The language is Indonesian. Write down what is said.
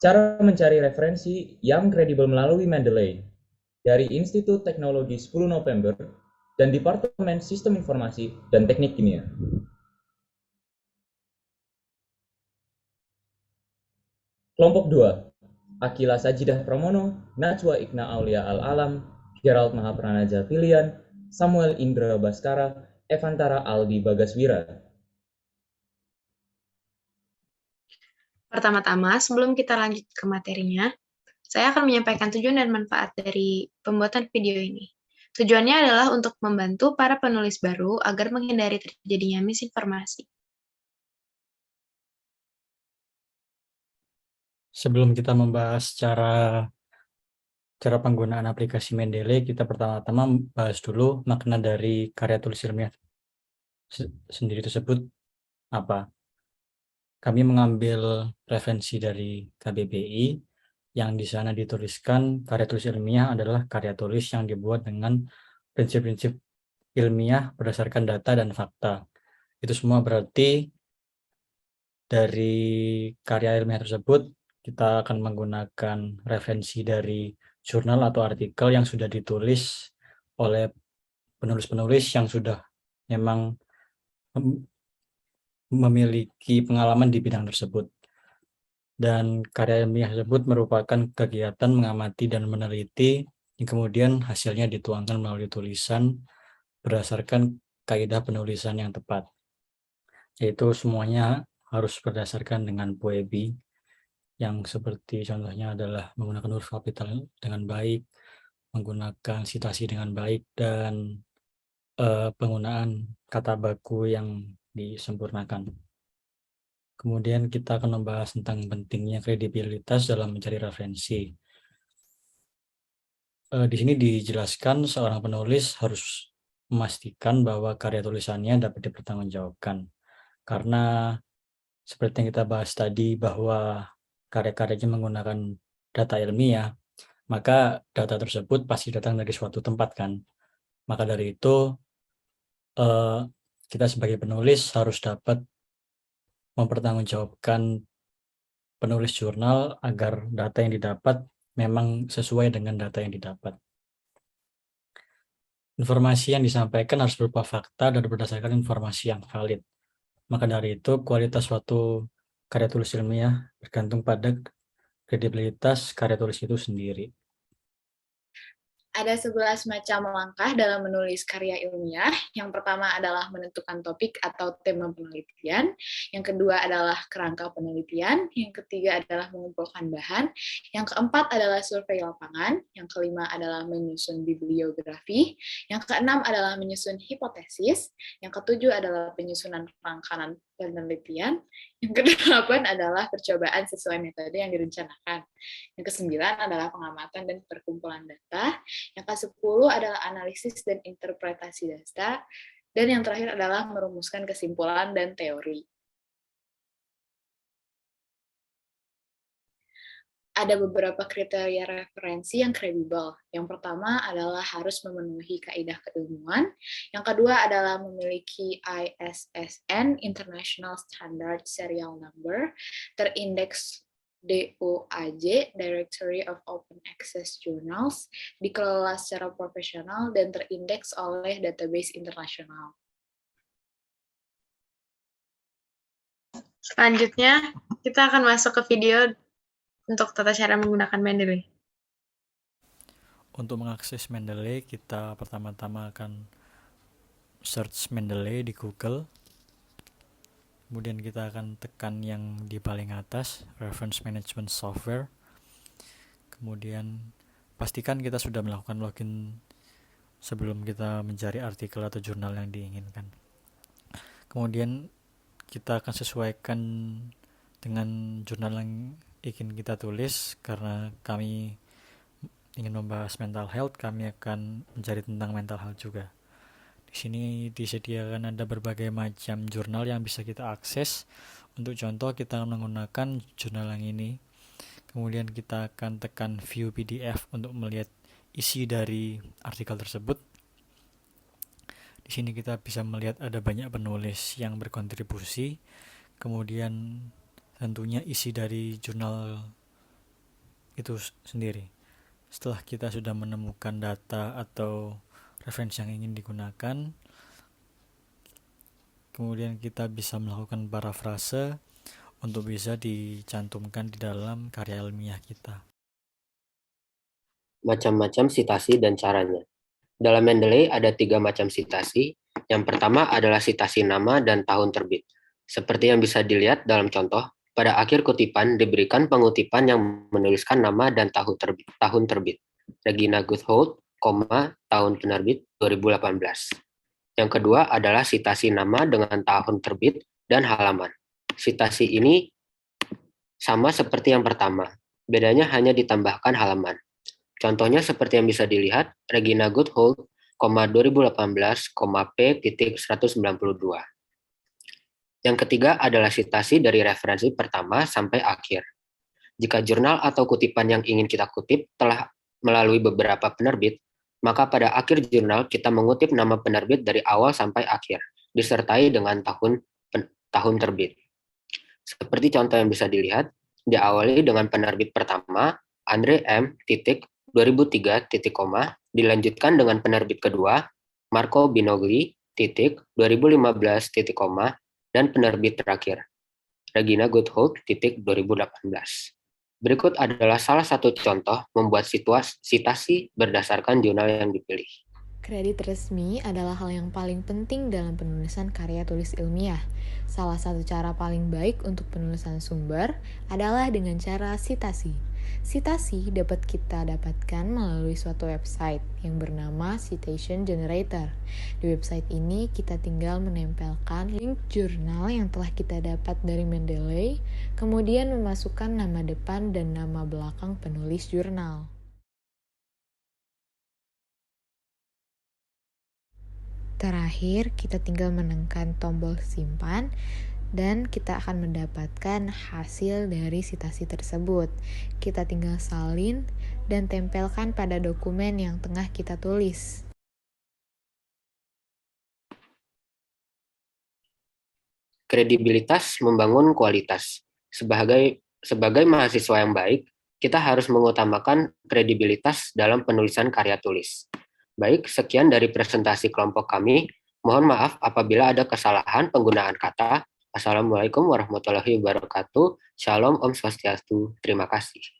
Cara mencari referensi yang kredibel melalui Mendeley dari Institut Teknologi 10 November dan Departemen Sistem Informasi dan Teknik Kimia. Kelompok 2, Akila Sajidah Pramono, Najwa Ikna Aulia Al-Alam, Gerald Mahapranaja Pilian, Samuel Indra Baskara, Evantara Aldi Bagaswira. Pertama-tama, sebelum kita lanjut ke materinya, saya akan menyampaikan tujuan dan manfaat dari pembuatan video ini. Tujuannya adalah untuk membantu para penulis baru agar menghindari terjadinya misinformasi. Sebelum kita membahas cara penggunaan aplikasi Mendeley, kita pertama-tama bahas dulu makna dari karya tulis ilmiah sendiri tersebut apa. Kami mengambil referensi dari KBBI yang di sana dituliskan karya tulis ilmiah adalah karya tulis yang dibuat dengan prinsip-prinsip ilmiah berdasarkan data dan fakta. Itu semua berarti dari karya ilmiah tersebut kita akan menggunakan referensi dari jurnal atau artikel yang sudah ditulis oleh penulis-penulis yang sudah memang memiliki pengalaman di bidang tersebut. Dan karya ilmiah tersebut merupakan kegiatan mengamati dan meneliti yang kemudian hasilnya dituangkan melalui tulisan berdasarkan kaidah penulisan yang tepat. Yaitu semuanya harus berdasarkan dengan Puebi, yang seperti contohnya adalah menggunakan huruf kapital dengan baik, menggunakan citasi dengan baik, dan penggunaan kata baku yang disempurnakan. Kemudian kita akan membahas tentang pentingnya kredibilitas dalam mencari referensi. Di sini dijelaskan seorang penulis harus memastikan bahwa karya tulisannya dapat dipertanggungjawabkan. Karena seperti yang kita bahas tadi bahwa karya-karyanya menggunakan data ilmiah, maka data tersebut pasti datang dari suatu tempat kan. Maka dari itu kita sebagai penulis harus dapat mempertanggungjawabkan penulis jurnal agar data yang didapat memang sesuai dengan data yang didapat. Informasi yang disampaikan harus berupa fakta dan berdasarkan informasi yang valid. Maka dari itu, kualitas suatu karya tulis ilmiah bergantung pada kredibilitas karya tulis itu sendiri. Ada 11 macam langkah dalam menulis karya ilmiah. Yang pertama adalah menentukan topik atau tema penelitian. Yang kedua adalah kerangka penelitian. Yang ketiga adalah mengumpulkan bahan. Yang keempat adalah survei lapangan. Yang kelima adalah menyusun bibliografi. Yang keenam adalah menyusun hipotesis. Yang ketujuh adalah penyusunan rangkaian penelitian. Yang kedelapan adalah percobaan sesuai metode yang direncanakan. Yang kesembilan adalah pengamatan dan perkumpulan data. Yang ke-10 adalah analisis dan interpretasi data. Dan yang terakhir adalah merumuskan kesimpulan dan teori. Ada beberapa kriteria referensi yang kredibel. Yang pertama adalah harus memenuhi kaidah keilmuan. Yang kedua adalah memiliki ISSN, International Standard Serial Number, terindeks DOAJ, Directory of Open Access Journals, dikelola secara profesional, dan terindeks oleh database internasional. Selanjutnya, kita akan masuk ke video untuk tata cara menggunakan Mendeley. Untuk mengakses Mendeley, kita pertama-tama akan search Mendeley di Google. Kemudian kita akan tekan yang di paling atas, Reference Management Software. Kemudian pastikan kita sudah melakukan login sebelum kita mencari artikel atau jurnal yang diinginkan. Kemudian kita akan sesuaikan dengan jurnal yang ingin kita tulis. Karena kami ingin membahas mental health, kami akan mencari tentang mental health juga. Di sini disediakan ada berbagai macam jurnal yang bisa kita akses. Untuk contoh, kita menggunakan jurnal yang ini. Kemudian kita akan tekan view PDF untuk melihat isi dari artikel tersebut. Di sini kita bisa melihat ada banyak penulis yang berkontribusi. Kemudian tentunya isi dari jurnal itu sendiri. Setelah kita sudah menemukan data atau referensi yang ingin digunakan, kemudian kita bisa melakukan parafrase untuk bisa dicantumkan di dalam karya ilmiah kita. Macam-macam sitasi dan caranya. Dalam Mendeley ada 3 macam sitasi. Yang pertama adalah sitasi nama dan tahun terbit. Seperti yang bisa dilihat dalam contoh, pada akhir kutipan diberikan pengutipan yang menuliskan nama dan tahun terbit. Regina Goodholt, tahun penerbit 2018. Yang kedua adalah sitasi nama dengan tahun terbit dan halaman. Sitasi ini sama seperti yang pertama, bedanya hanya ditambahkan halaman. Contohnya seperti yang bisa dilihat, Regina Goodholt, 2018, P.192. Yang ketiga adalah sitasi dari referensi pertama sampai akhir. Jika jurnal atau kutipan yang ingin kita kutip telah melalui beberapa penerbit, maka pada akhir jurnal kita mengutip nama penerbit dari awal sampai akhir, disertai dengan tahun terbit. Seperti contoh yang bisa dilihat, diawali dengan penerbit pertama, Andre M. 2003, dilanjutkan dengan penerbit kedua, Marco Binogli, 2015, dan penerbit terakhir, Regina Goodholt, 2018. Berikut adalah salah satu contoh membuat sitasi berdasarkan jurnal yang dipilih. Kredit resmi adalah hal yang paling penting dalam penulisan karya tulis ilmiah. Salah satu cara paling baik untuk penulisan sumber adalah dengan cara sitasi. Sitasi dapat kita dapatkan melalui suatu website yang bernama Citation Generator. Di website ini kita tinggal menempelkan link jurnal yang telah kita dapat dari Mendeley, kemudian memasukkan nama depan dan nama belakang penulis jurnal. Terakhir, kita tinggal menekan tombol simpan dan kita akan mendapatkan hasil dari sitasi tersebut. Kita tinggal salin dan tempelkan pada dokumen yang tengah kita tulis. Kredibilitas membangun kualitas. Sebagai mahasiswa yang baik, kita harus mengutamakan kredibilitas dalam penulisan karya tulis. Baik, sekian dari presentasi kelompok kami. Mohon maaf apabila ada kesalahan penggunaan kata. Assalamualaikum warahmatullahi wabarakatuh. Shalom, Om Swastiastu. Terima kasih.